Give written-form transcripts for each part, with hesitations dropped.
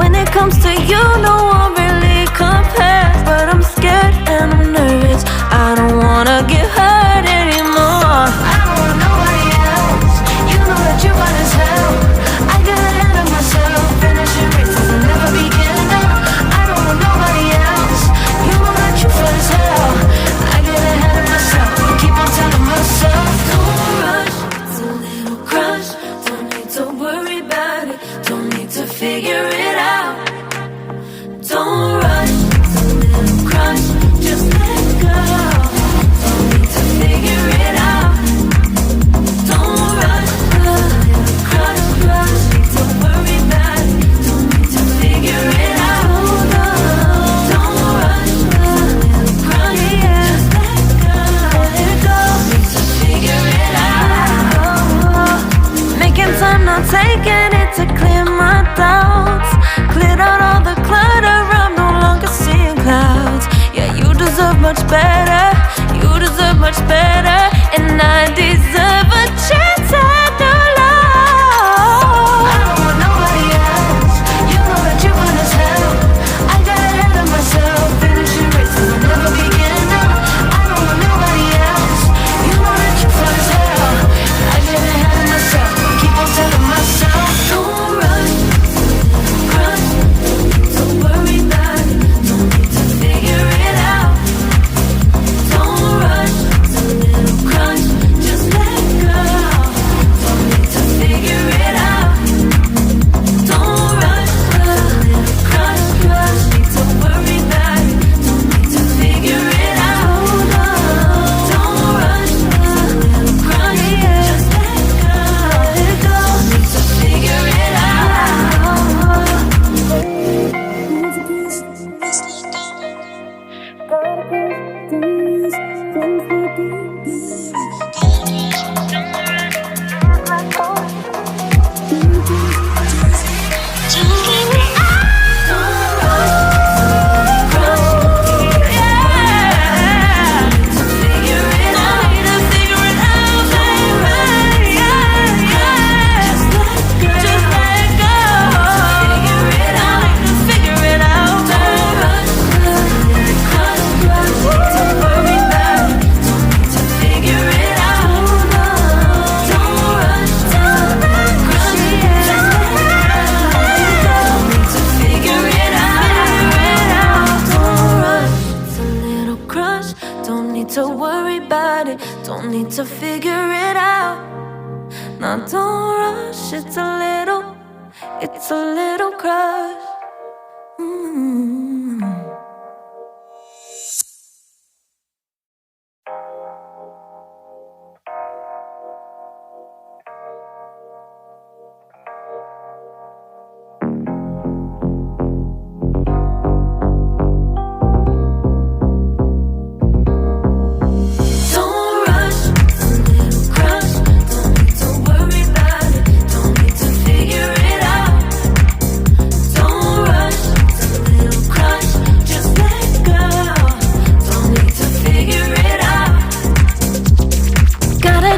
When it comes to you, no one really compares. But I'm scared and I'm nervous. I don't wanna get hurt anymore. I don't want nobody else. You know that you're fine as hell. I get ahead of myself, finishing races and never beginning up. I don't want nobody else. You know that you're fine as hell. I get ahead of myself, keep on telling myself, don't rush, it's a little crush. Don't need to worry about it, don't need to figure it out. Don't rush, it's a little crush. Just let go, don't need to figure it out. Don't rush, a little crush, crush. Don't worry about it, don't need to figure it out. Don't rush, a little crush. Just let go, don't need to figure it out. Making time, not taking it to clear my doubts. Cleared out all the clutter, I'm no longer seeing clouds. Yeah, you deserve much better, you deserve much better. And I deserve a chance at new love. I don't want nobody else, you know that you're fine as hell. I got ahead of myself, finishing races and never beginning up. I don't want nobody else, you know that you're fine as hell. I get ahead of myself, keep on telling myself, don't rush, crush. Don't worry about it, don't need to figure it out. Don't rush, it's a little crush. Just let go, don't need to figure it out. Don't rush, a little crush, crush. Don't worry about it, don't need to figure it out. Don't rush, a little crush. Just let go, don't need to figure it out. Don't need to worry about it, don't need to figure it out. Now don't rush, it's a little crush.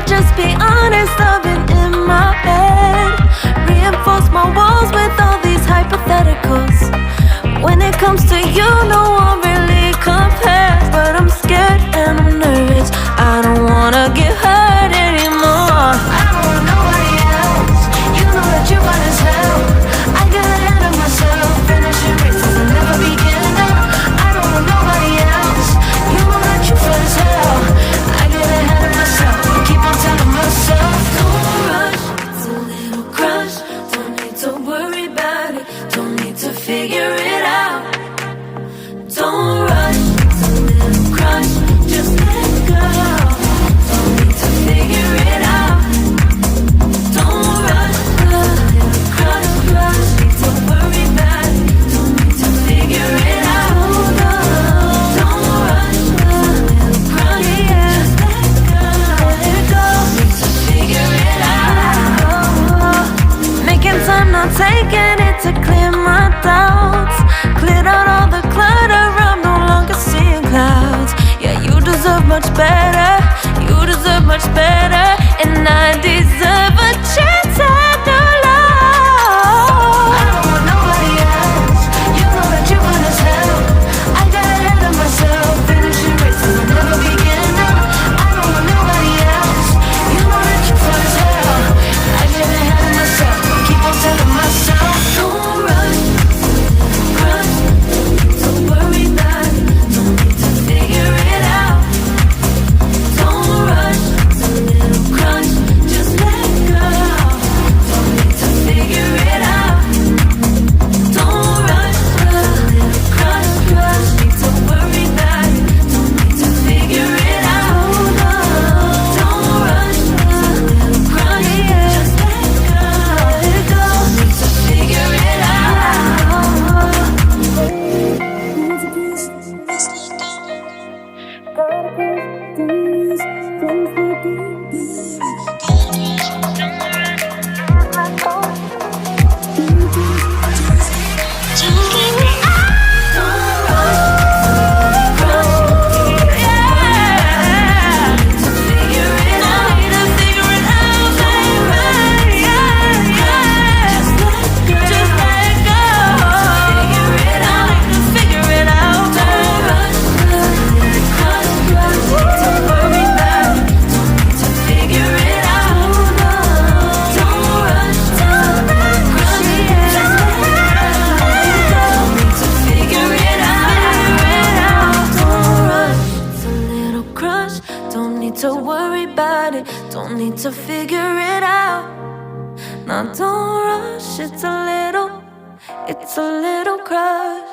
Just be honest, I've been in my head. Reinforce my walls with all these hypotheticals. When it comes to you, no one really compares. But I'm scared and I'm nervous, I don't wanna get hurt anymore. I don't want nobody else, you know that you're fine as hell. I get ahead of myself, finishing races and never beginning up. I don't want nobody else, you know that you're fine as hell. I get ahead of myself, keep on telling myself, don't rush, it's a little crush. Don't need to worry about it, don't need to figure it out. Don't rush, it's a little crush. Just let go, don't need to figure it out. Don't rush, a little crush, crush. Don't worry about it, don't need to figure it out. Don't rush, a little crush. Just let go, need to figure it out. Making time, not taking it to clear my doubts. Cleared out all the clutter, I'm no longer seeing clouds. Yeah, you deserve much better, you deserve much better. And I deserve a chance at new love. I don't want nobody else, to worry about it, don't need to figure it out. Now don't rush, it's a little crush.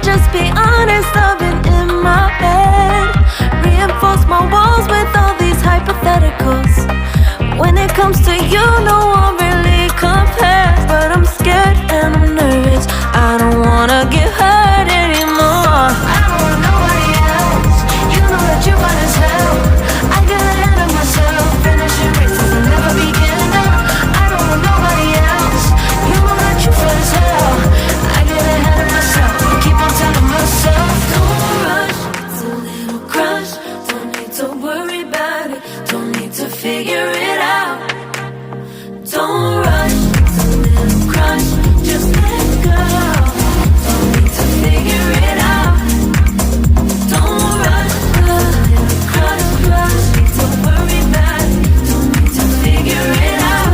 Just be honest, I've been in my head. Reinforce my walls with all these hypotheticals. When it comes to you, no one really compares. But I'm scared and I'm nervous, I don't wanna get hurt anymore. I don't want nobody else, you know that you're fine as hell. I get ahead of myself, finishing races and never begin. I don't want nobody else, you know that you're fine as hell. I get ahead of myself, keep on telling myself, don't rush, it's a little crush. Don't need to worry about it, don't need to figure it out. Don't rush, it's a little crush. Just let go, don't need to figure it out. Don't rush, a little crush. Need to worry about it, don't need to figure it out.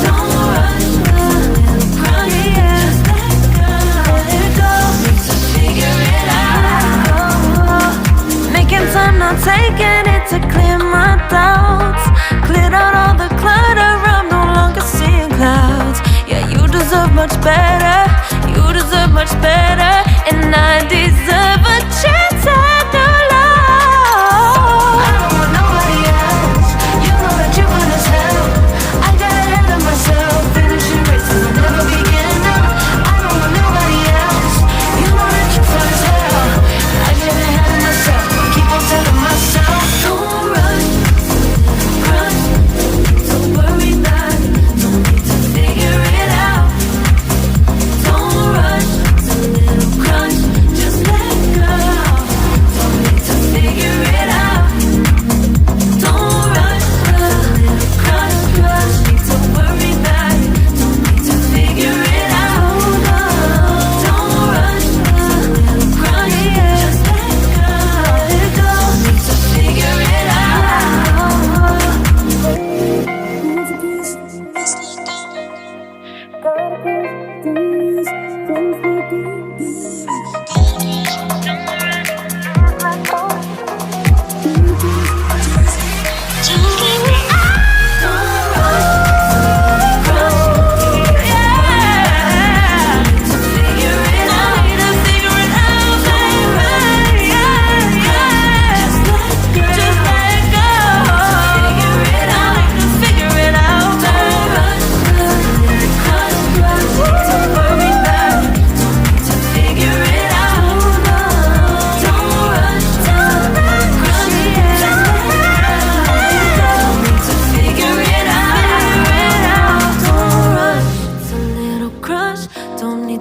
Don't rush, a little crush. Just let go, need to figure it out. Making time, not taking it to clear my doubts. Cleared out all the clutter, I'm no longer seeing clouds. Yeah, you deserve much better, you deserve much better. And I deserve a chance at new love. I don't want nobody else, you know that you're fine as hell. I got ahead of myself, finishing races will never begin. I don't want nobody else, you know that you're fine as hell. I get ahead of myself, keep on telling myself, don't rush, crush. Don't worry about it, don't need to figure it out. Don't rush, it's a little crush. Just let go, don't need to figure it out. Don't rush, a little crush. Need to worry about it, don't need to figure it out. Don't rush, a little crush. Just let go, don't need to figure it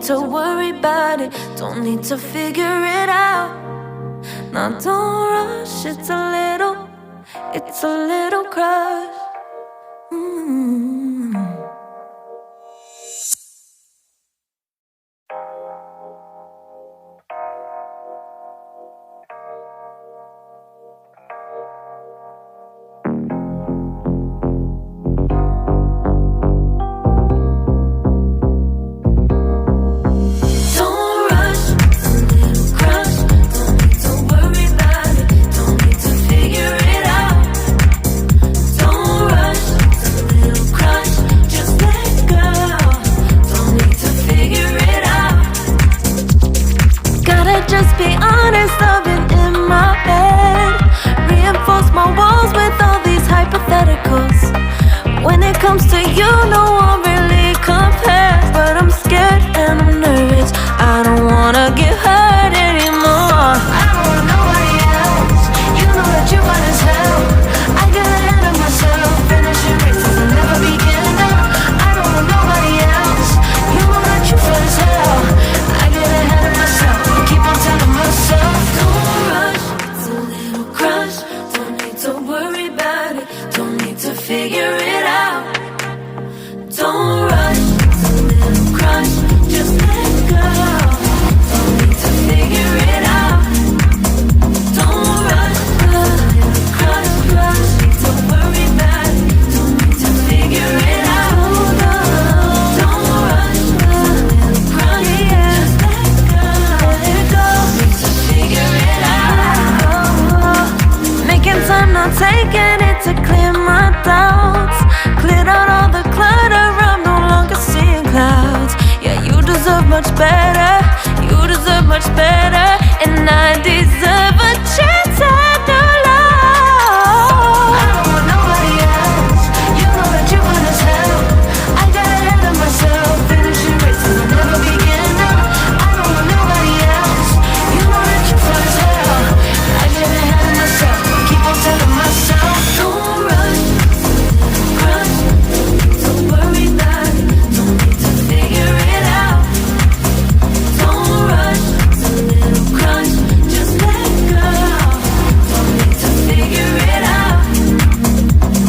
to worry about it, don't need to figure it out. Now don't rush, it's a little crush. Don't Don't rush, it's a little crush, just let go. Don't need to figure it out. Don't rush, a little crush, need to worry about it. Don't need to figure it out. Don't rush, a little crush, just let go. Don't need to figure it out. Making time, not taking it to clear my doubts. Cleared out all the clutter, I'm no longer seeing clouds. Yeah, you deserve much better, you deserve much better, and I deserve a chance at new love. I don't want nobody else, you know that you want as hell. I got ahead of myself, finishing races I'll never begin now. I don't want nobody else, you know that you fun as hell. I get ahead of myself, keep on telling myself, don't rush, crush, don't worry about it, don't need to figure it out. Don't rush, it's a little crush, just let go. Don't need to figure it out.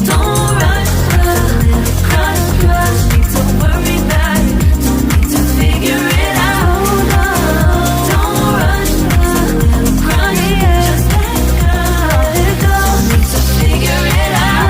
Don't rush, a little crush, need to worry about it, don't need to figure it out. Don't rush, a little crush, just let go. Don't need to figure it out.